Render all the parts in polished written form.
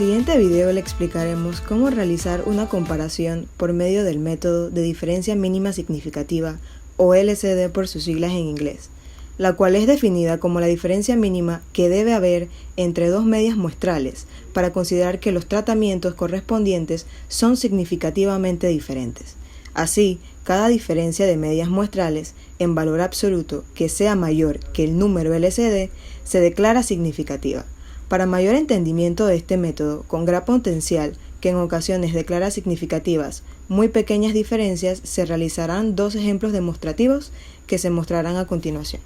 siguiente video le explicaremos cómo realizar una comparación por medio del método de diferencia mínima significativa o LCD por sus siglas en inglés, la cual es definida como la diferencia mínima que debe haber entre dos medias muestrales para considerar que los tratamientos correspondientes son significativamente diferentes. Así, cada diferencia de medias muestrales en valor absoluto que sea mayor que el número LCD se declara significativa. Para mayor entendimiento de este método, con gran potencial que en ocasiones declara significativas muy pequeñas diferencias, se realizarán dos ejemplos demostrativos que se mostrarán a continuación.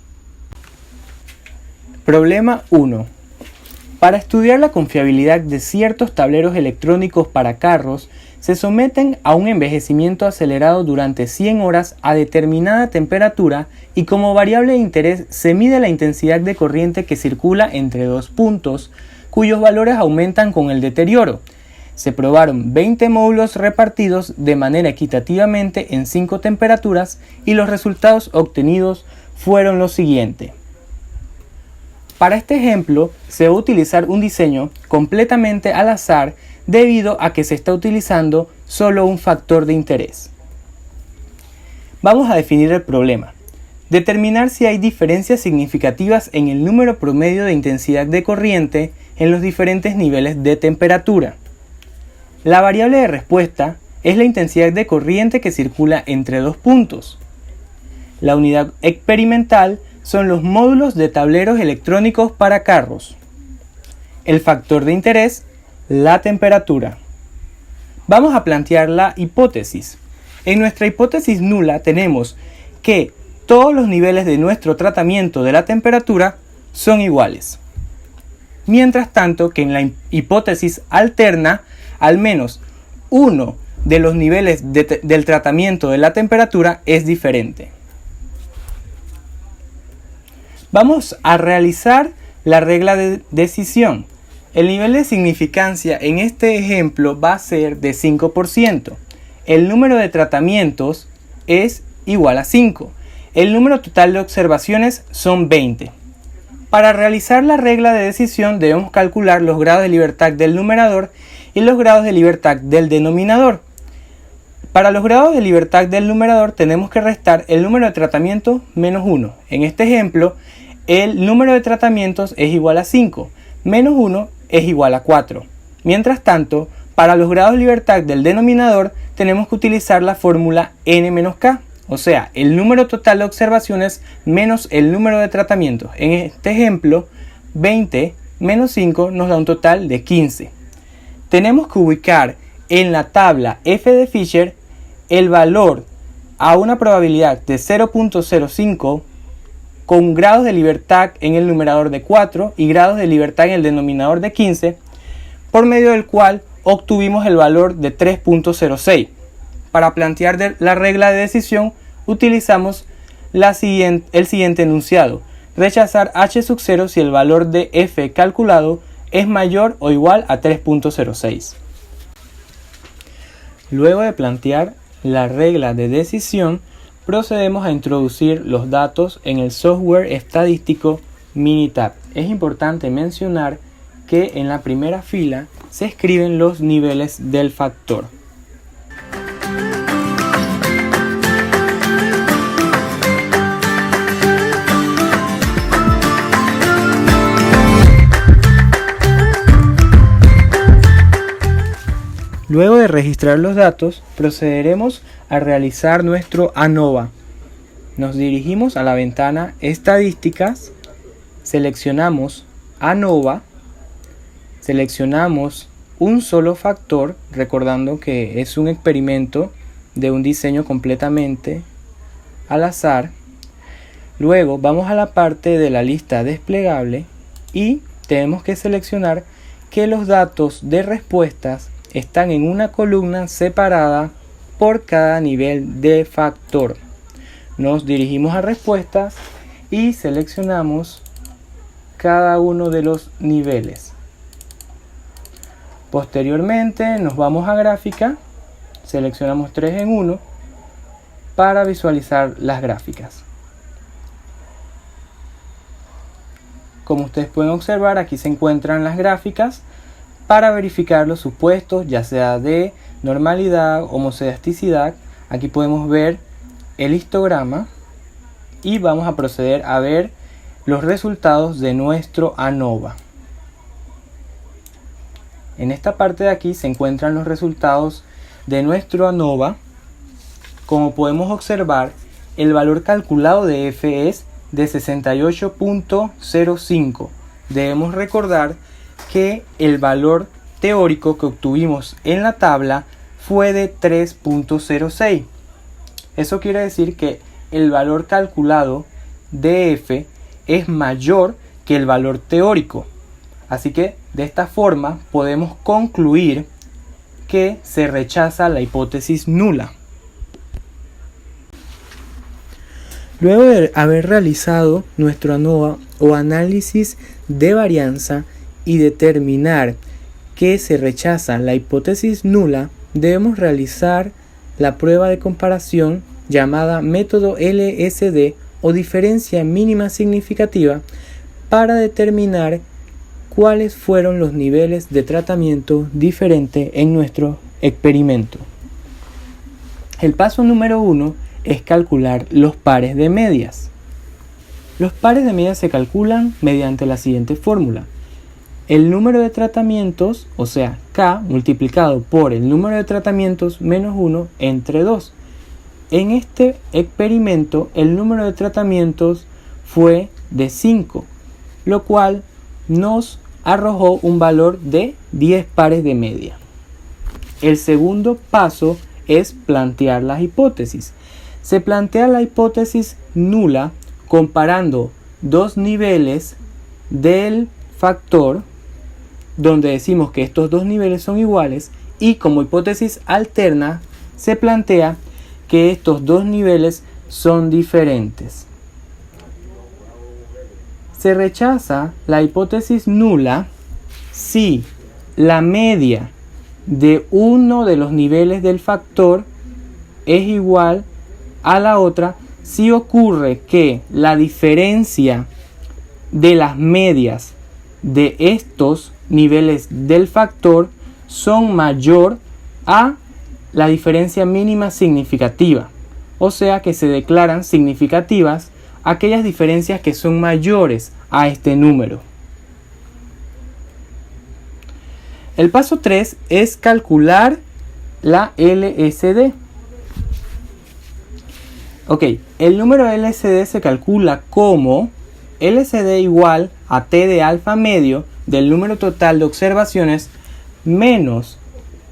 Problema 1. Para estudiar la confiabilidad de ciertos tableros electrónicos para carros, se someten a un envejecimiento acelerado durante 100 horas a determinada temperatura y como variable de interés se mide la intensidad de corriente que circula entre dos puntos, cuyos valores aumentan con el deterioro. Se probaron 20 módulos repartidos de manera equitativamente en 5 temperaturas y los resultados obtenidos fueron los siguientes. Para este ejemplo, se va a utilizar un diseño completamente al azar debido a que se está utilizando solo un factor de interés. Vamos a definir el problema. Determinar si hay diferencias significativas en el número promedio de intensidad de corriente en los diferentes niveles de temperatura. La variable de respuesta es la intensidad de corriente que circula entre dos puntos. La unidad experimental son los módulos de tableros electrónicos para carros. El factor de interés, la temperatura. Vamos a plantear la hipótesis. En nuestra hipótesis nula tenemos que todos los niveles de nuestro tratamiento de la temperatura son iguales. Mientras tanto que en la hipótesis alterna, al menos uno de los niveles del tratamiento de la temperatura es diferente. Vamos a realizar la regla de decisión. El nivel de significancia en este ejemplo va a ser de 5%. El número de tratamientos es igual a 5. El número total de observaciones son 20. Para realizar la regla de decisión debemos calcular los grados de libertad del numerador y los grados de libertad del denominador. Para los grados de libertad del numerador tenemos que restar el número de tratamientos menos 1. En este ejemplo, el número de tratamientos es igual a 5, menos 1 es igual a 4. Mientras tanto, para los grados de libertad del denominador tenemos que utilizar la fórmula n-k, o sea, el número total de observaciones menos el número de tratamientos. En este ejemplo, 20 menos 5 nos da un total de 15. Tenemos que ubicar en la tabla F de Fisher el valor a una probabilidad de 0.05 con grados de libertad en el numerador de 4 y grados de libertad en el denominador de 15, por medio del cual obtuvimos el valor de 3.06. Para plantear la regla de decisión utilizamos el siguiente enunciado: rechazar h sub 0 si el valor de f calculado es mayor o igual a 3.06. Luego de plantear la regla de decisión, procedemos a introducir los datos en el software estadístico Minitab. Es importante mencionar que en la primera fila se escriben los niveles del factor. Luego de registrar los datos, procederemos a realizar nuestro ANOVA. Nos dirigimos a la ventana Estadísticas, seleccionamos ANOVA, seleccionamos un solo factor, recordando que es un experimento de un diseño completamente al azar. Luego vamos a la parte de la lista desplegable y tenemos que seleccionar que los datos de respuestas están en una columna separada por cada nivel de factor. Nos dirigimos a respuestas y seleccionamos cada uno de los niveles. Posteriormente nos vamos a gráfica, seleccionamos 3 en 1 para visualizar las gráficas. Como ustedes pueden observar, aquí se encuentran las gráficas para verificar los supuestos, ya sea de normalidad, homoscedasticidad. Aquí podemos ver el histograma y vamos a proceder a ver los resultados de nuestro ANOVA. En esta parte de aquí se encuentran los resultados de nuestro ANOVA. Como podemos observar, el valor calculado de F es de 68.05. Debemos recordar que el valor teórico que obtuvimos en la tabla fue de 3.06. Eso quiere decir que el valor calculado de F es mayor que el valor teórico. Así que de esta forma podemos concluir que se rechaza la hipótesis nula. Luego de haber realizado nuestro ANOVA o análisis de varianza y determinar que se rechaza la hipótesis nula, debemos realizar la prueba de comparación llamada método LSD o diferencia mínima significativa para determinar cuáles fueron los niveles de tratamiento diferente en nuestro experimento. El paso número 1 es calcular los pares de medias. Los pares de medias se calculan mediante la siguiente fórmula. El número de tratamientos, o sea, K multiplicado por el número de tratamientos menos 1 entre 2. En este experimento el número de tratamientos fue de 5, lo cual nos arrojó un valor de 10 pares de media. El segundo paso es plantear las hipótesis. Se plantea la hipótesis nula comparando dos niveles del factor, donde decimos que estos dos niveles son iguales, y como hipótesis alterna se plantea que estos dos niveles son diferentes. Se rechaza la hipótesis nula si la media de uno de los niveles del factor es igual a la otra si ocurre que la diferencia de las medias de estos niveles del factor son mayor a la diferencia mínima significativa, o sea que se declaran significativas aquellas diferencias que son mayores a este número. El paso 3 es calcular la LSD. El número LSD se calcula como LSD igual a T de alfa medio del número total de observaciones menos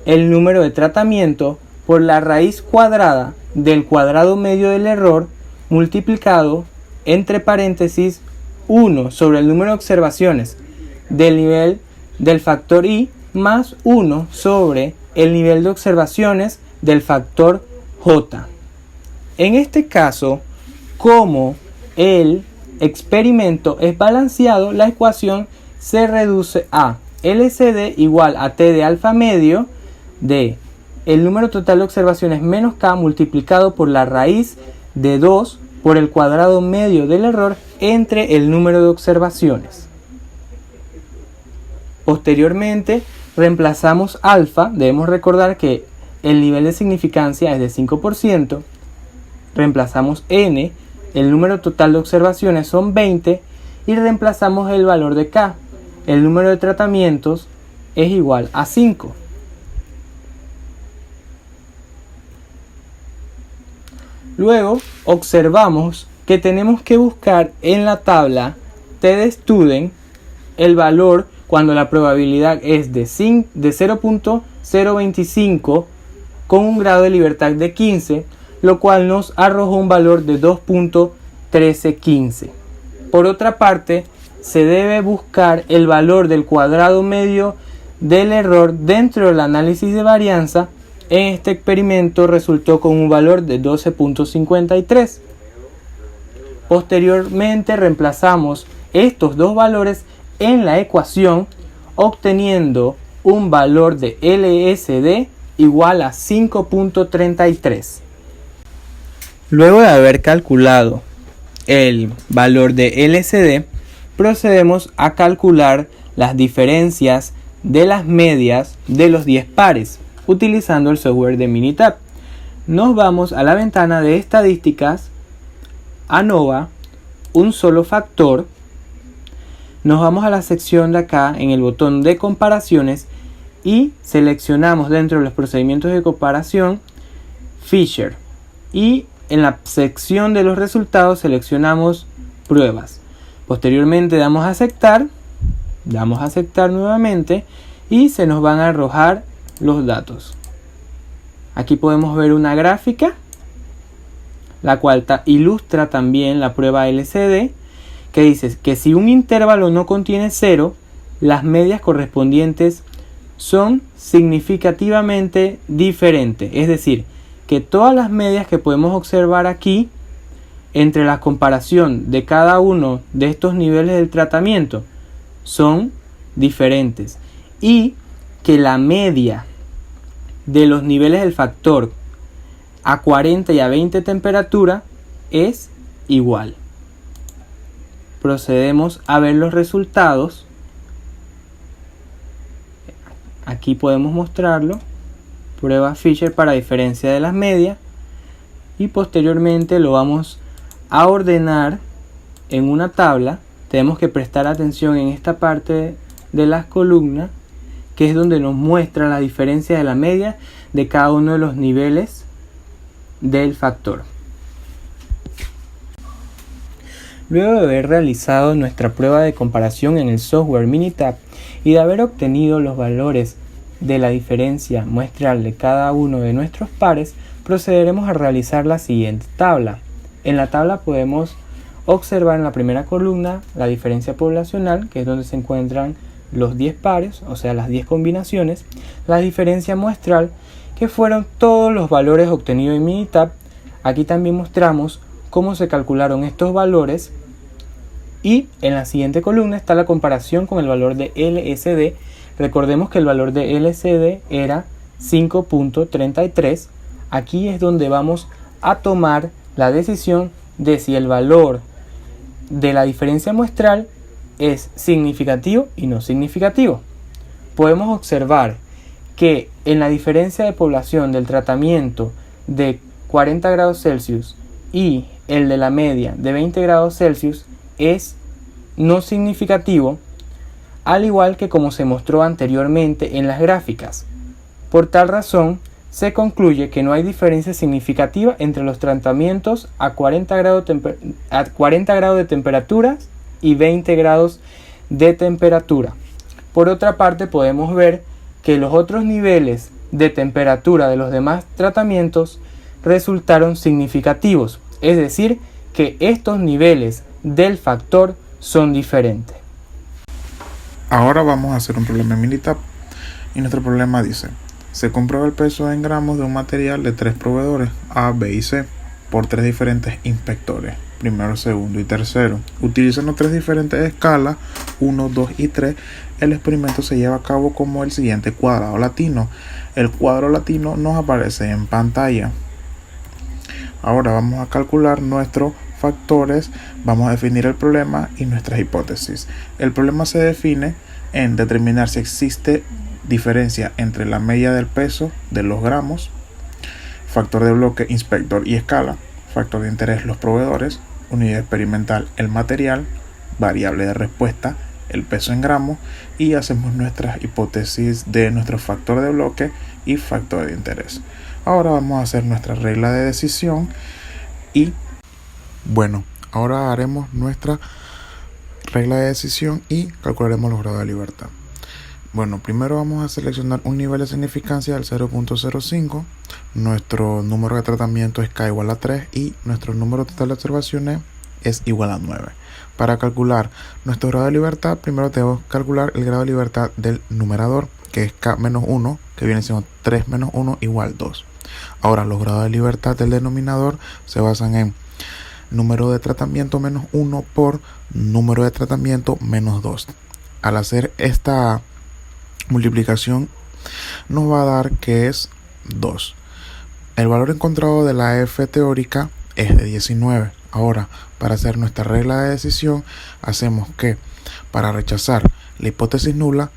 el número de tratamiento por la raíz cuadrada del cuadrado medio del error multiplicado entre paréntesis 1 sobre el número de observaciones del nivel del factor I más 1 sobre el nivel de observaciones del factor J. En este caso, como el experimento es balanceado, la ecuación se reduce a LCD igual a T de alfa medio de el número total de observaciones menos K multiplicado por la raíz de 2 por el cuadrado medio del error entre el número de observaciones. Posteriormente reemplazamos alfa, debemos recordar que el nivel de significancia es de 5%, reemplazamos n, el número total de observaciones son 20 y reemplazamos el valor de K, el número de tratamientos es igual a 5. Luego observamos que tenemos que buscar en la tabla T de Student el valor cuando la probabilidad es de 0.025 con un grado de libertad de 15, lo cual nos arrojó un valor de 2.1315. Por otra parte, se debe buscar el valor del cuadrado medio del error dentro del análisis de varianza. En este experimento resultó con un valor de 12.53. Posteriormente reemplazamos estos dos valores en la ecuación, obteniendo un valor de LSD igual a 5.33. Luego de haber calculado el valor de LSD, procedemos a calcular las diferencias de las medias de los 10 pares utilizando el software de Minitab. Nos vamos a la ventana de estadísticas, ANOVA, un solo factor. Nos vamos a la sección de acá en el botón de comparaciones y seleccionamos dentro de los procedimientos de comparación Fisher, y en la sección de los resultados seleccionamos pruebas. Posteriormente damos a aceptar nuevamente y se nos van a arrojar los datos. Aquí podemos ver una gráfica la cual ilustra también la prueba LCD, que dice que si un intervalo no contiene 0, las medias correspondientes son significativamente diferentes. Es decir, que todas las medias que podemos observar aquí entre la comparación de cada uno de estos niveles del tratamiento son diferentes, y que la media de los niveles del factor a 40 y a 20 temperatura es igual. Procedemos a ver los resultados. Aquí podemos mostrarlo. Prueba Fisher para diferencia de las medias, y posteriormente lo vamos a ordenar en una tabla. Tenemos que prestar atención en esta parte de las columnas, que es donde nos muestra la diferencia de la media de cada uno de los niveles del factor. Luego de haber realizado nuestra prueba de comparación en el software Minitab y de haber obtenido los valores de la diferencia muestral de cada uno de nuestros pares, procederemos a realizar la siguiente tabla. En la tabla podemos observar en la primera columna la diferencia poblacional, que es donde se encuentran los 10 pares, o sea las 10 combinaciones, la diferencia muestral, que fueron todos los valores obtenidos en Minitab. Aquí también mostramos cómo se calcularon estos valores, y en la siguiente columna está la comparación con el valor de LSD. Recordemos que el valor de LSD era 5.33. Aquí es donde vamos a tomar la decisión de si el valor de la diferencia muestral es significativo y no significativo. Podemos observar que en la diferencia de población del tratamiento de 40 grados Celsius y el de la media de 20 grados Celsius es no significativo, al igual que como se mostró anteriormente en las gráficas. Por tal razón, se concluye que no hay diferencia significativa entre los tratamientos a 40 grados de temperatura y 20 grados de temperatura. Por otra parte, podemos ver que los otros niveles de temperatura de los demás tratamientos resultaron significativos, es decir, que estos niveles del factor son diferentes. Ahora vamos a hacer un problema en Minitab, y nuestro problema dice: se comprueba el peso en gramos de un material de 3 proveedores A, B y C por 3 diferentes inspectores, primero, segundo y tercero. Utilizando 3 diferentes escalas, 1, 2 y 3, el experimento se lleva a cabo como el siguiente cuadrado latino. El cuadro latino nos aparece en pantalla. Ahora vamos a calcular nuestros factores, vamos a definir el problema y nuestras hipótesis. El problema se define en determinar si existe diferencia entre la media del peso de los gramos, factor de bloque, inspector y escala, factor de interés los proveedores, unidad experimental el material, variable de respuesta el peso en gramos, y hacemos nuestras hipótesis de nuestro factor de bloque y factor de interés. Ahora vamos a hacer nuestra regla de decisión y bueno, ahora haremos nuestra regla de decisión y calcularemos los grados de libertad. Bueno, primero vamos a seleccionar un nivel de significancia del 0.05. Nuestro número de tratamiento es K igual a 3 y nuestro número total de observaciones es igual a 9. Para calcular nuestro grado de libertad, primero debemos calcular el grado de libertad del numerador, que es K menos 1, que viene siendo 3 menos 1 igual 2. Ahora, los grados de libertad del denominador se basan en número de tratamiento menos 1 por número de tratamiento menos 2. Al hacer esta multiplicación nos va a dar que es 2. El valor encontrado de la F teórica es de 19. Ahora, para hacer nuestra regla de decisión, hacemos que para rechazar la hipótesis nula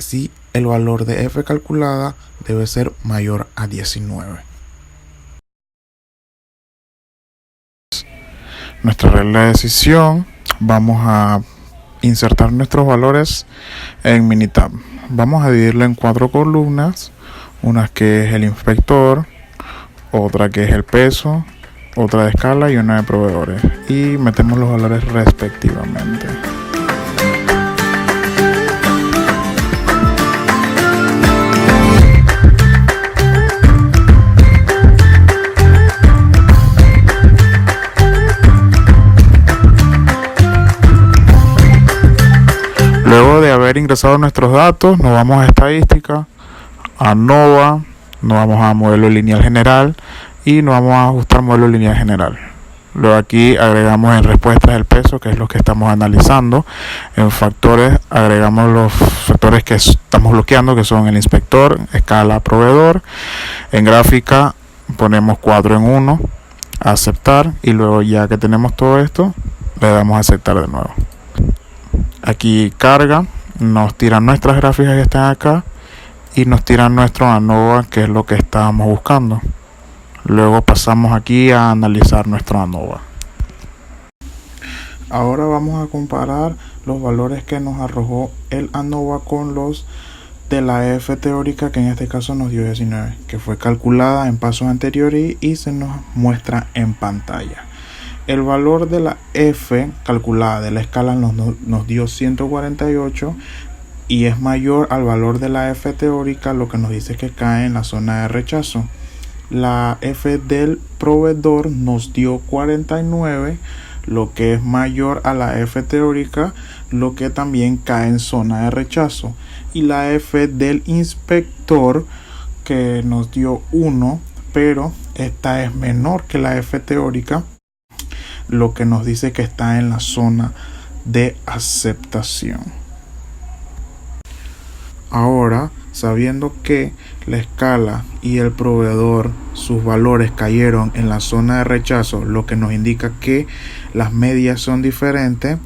si el valor de f calculada debe ser mayor a 19. Nuestra regla de decisión, vamos a insertar nuestros valores en Minitab. Vamos a dividirlo en 4 columnas, una que es el inspector, otra que es el peso, otra de escala y una de proveedores, y metemos los valores respectivamente. Luego de haber ingresado nuestros datos, nos vamos a estadística, a ANOVA, nos vamos a modelo lineal general y nos vamos a ajustar modelo lineal general. Luego aquí agregamos en respuestas el peso, que es lo que estamos analizando. En factores agregamos los factores que estamos bloqueando, que son el inspector, escala, proveedor. En gráfica ponemos 4 en 1, aceptar, y luego ya que tenemos todo esto, le damos a aceptar de nuevo. Aquí carga, nos tiran nuestras gráficas que están acá y nos tiran nuestro ANOVA, que es lo que estábamos buscando. Luego pasamos aquí a analizar nuestro ANOVA. Ahora vamos a comparar los valores que nos arrojó el ANOVA con los de la F teórica, que en este caso nos dio 19, que fue calculada en pasos anteriores y se nos muestra en pantalla. El valor de la F calculada de la escala nos dio 148 y es mayor al valor de la F teórica, lo que nos dice que cae en la zona de rechazo. La F del proveedor nos dio 49, lo que es mayor a la F teórica, lo que también cae en zona de rechazo. Y la F del inspector, que nos dio 1, pero esta es menor que la F teórica, lo que nos dice que está en la zona de aceptación. Ahora, sabiendo que la escala y el proveedor, sus valores cayeron en la zona de rechazo, lo que nos indica que las medias son diferentes,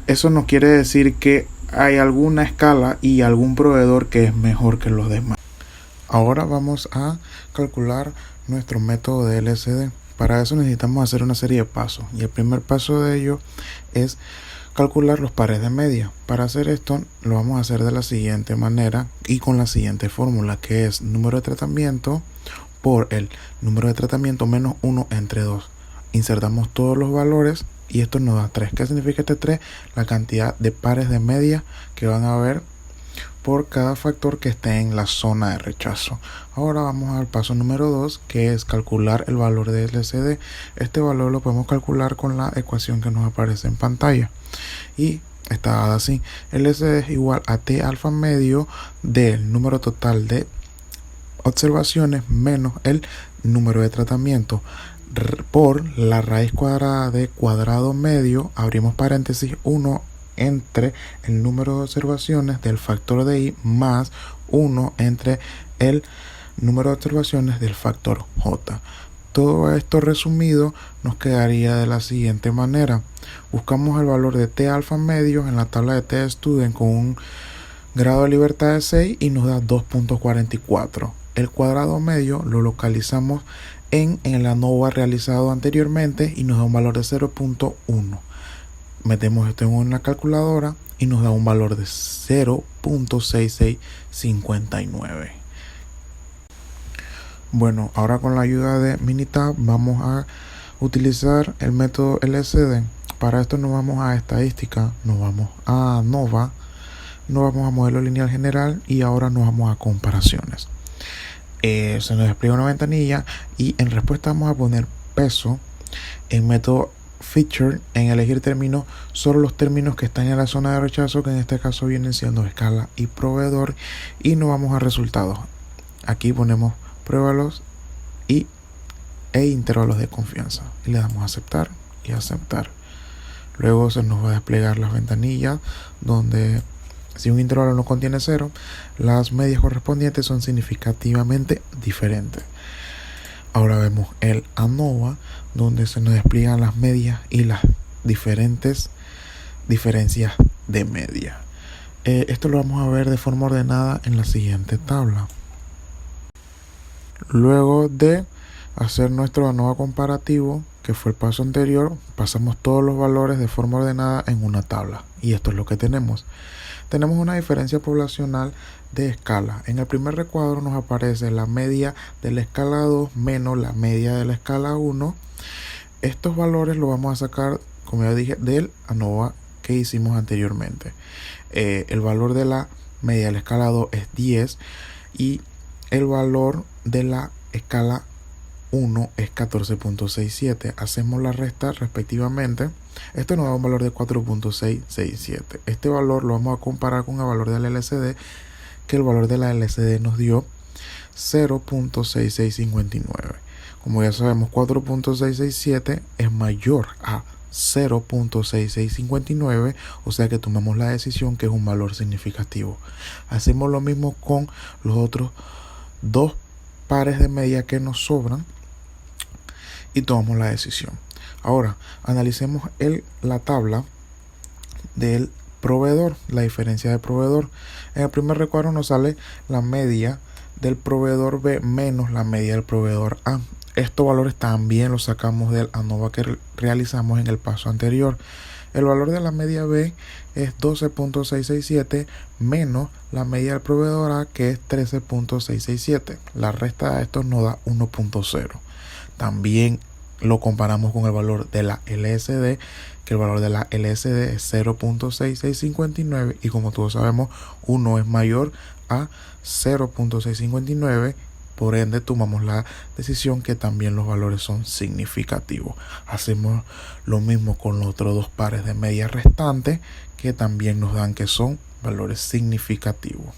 eso no quiere decir que hay alguna escala y algún proveedor que es mejor que los demás. Ahora vamos a calcular nuestro método de LCD. Para eso necesitamos hacer una serie de pasos, y el primer paso de ello es calcular los pares de media. Para hacer esto lo vamos a hacer de la siguiente manera y con la siguiente fórmula, que es número de tratamiento por el número de tratamiento menos 1 entre 2. Insertamos todos los valores y esto nos da 3. ¿Qué significa este 3? La cantidad de pares de media que van a haber por cada factor que esté en la zona de rechazo. Ahora vamos al paso número 2, que es calcular el valor de LCD. Este valor lo podemos calcular con la ecuación que nos aparece en pantalla y está dada así: LCD es igual a T alfa medio del número total de observaciones menos el número de tratamiento por la raíz cuadrada de cuadrado medio, abrimos paréntesis, 1 entre el número de observaciones del factor de I más 1 entre el número de observaciones del factor J. Todo esto resumido nos quedaría de la siguiente manera. Buscamos el valor de T alfa medio en la tabla de T-Student con un grado de libertad de 6 y nos da 2.44. El cuadrado medio lo localizamos en el ANOVA realizado anteriormente y nos da un valor de 0.1. Metemos esto en una calculadora y nos da un valor de 0.6659. Bueno, ahora con la ayuda de Minitab vamos a utilizar el método LCD. Para esto nos vamos a estadística, nos vamos a ANOVA, nos vamos a modelo lineal general y ahora nos vamos a comparaciones. Se nos despliega una ventanilla y en respuesta vamos a poner peso. En método feature, en elegir términos, solo los términos que están en la zona de rechazo, que en este caso vienen siendo escala y proveedor, y nos vamos a resultados. Aquí ponemos pruébalos e intervalos de confianza y le damos a aceptar y aceptar. Luego se nos va a desplegar las ventanillas donde, si un intervalo no contiene 0, las medias correspondientes son significativamente diferentes. Ahora vemos el ANOVA, donde se nos despliegan las medias y las diferentes diferencias de media. Esto lo vamos a ver de forma ordenada en la siguiente tabla. Luego de hacer nuestro ANOVA comparativo, que fue el paso anterior, pasamos todos los valores de forma ordenada en una tabla. Y esto es lo que tenemos. Tenemos una diferencia poblacional de escala. En el primer recuadro nos aparece la media de la escala 2 menos la media de la escala 1. Estos valores los vamos a sacar, como ya dije, del ANOVA que hicimos anteriormente. El valor de la media de la escala 2 es 10 y el valor de la escala 1 es 14.67. Hacemos la resta respectivamente. Esto nos da un valor de 4.667. Este valor lo vamos a comparar con el valor de la LCD, que el valor de la LCD nos dio 0.6659. Como ya sabemos, 4.667 es mayor a 0.6659, o sea que tomamos la decisión que es un valor significativo. Hacemos lo mismo con los otros dos pares de media que nos sobran y tomamos la decisión. Ahora analicemos la tabla del proveedor, la diferencia de proveedor. En el primer recuadro nos sale la media del proveedor B menos la media del proveedor A. Estos valores también los sacamos del ANOVA que realizamos en el paso anterior. El valor de la media B es 12.667 menos la media del proveedor A, que es 13.667. La resta de estos nos da 1.0. También lo comparamos con el valor de la LSD, que el valor de la LSD es 0.6659 y como todos sabemos 1 es mayor a 0.659. Por ende, tomamos la decisión que también los valores son significativos. Hacemos lo mismo con los otros dos pares de media restantes, que también nos dan que son valores significativos.